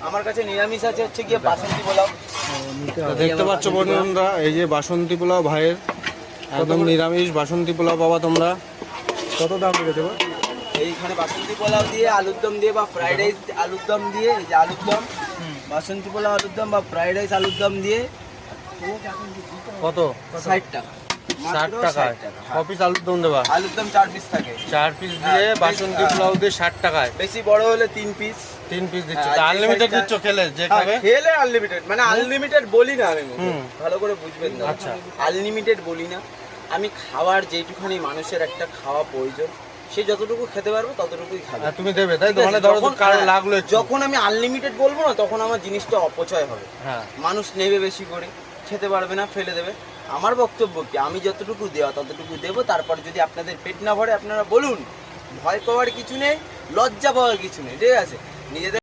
আমার কাছে নিরামিষ আছে হচ্ছে গিয়ে বাসন্তী পোলাও। দেখতে পাচ্ছ বন্ধুরা, এই যে বাসন্তী পোলাও ভাইয়ের, একদম নিরামিষ বাসন্তী পোলাও পাবা তোমরা। কত দাম রেখে দেবো? এইখানে বাসন্তী পোলাও দিয়ে আলুর দম দিয়ে বা ফ্রাইড রাইস আলুর দম দিয়ে, এই যে আলুর দম, বাসন্তী পোলাও আলুর দম বা ফ্রাইড রাইস আলুর দম দিয়ে কত? 60 টাকা। 60 টাকায় ক পিস আলুর দম দেবা? আলুর দম 4 পিস থাকে। 4 পিস দিয়ে বাসন্তী পোলাও দিয়ে 60 টাকায়। বেশি বড় হলে 3 পিস। 3 পিস দিচ্ছ, আনলিমিটেড দিচ্ছ খেলে যে খাবে? খেলে আনলিমিটেড, মানে আনলিমিটেড বলি না আমি, ভালো করে বুঝবেন না। আচ্ছা, আনলিমিটেড বলি না আমি। খাওয়ার যেটুখানি মানুষের একটা খাওয়া প্রয়োজন, সে যতটুকু খেতে পারবে ততটুকুই খাবে। তুমি দেবে তাই তো? মানে ধরো কার লাগলো, যখন আমি আনলিমিটেড বলবো না, তখন আমার জিনিসটা অপচয় হবে। হ্যাঁ, মানুষ নেবে বেশি করে, খেতে পারবে না, ফেলে দেবে। আমার বক্তব্য কি, আমি যতটুকু দেওয়া ততটুকু দেবো। তারপর যদি আপনাদের পেট না ভরে আপনারা বলুন, ভয় পাওয়ার কিছু নেই, লজ্জা পাওয়ার কিছু নেই, ঠিক আছে? নিজেদের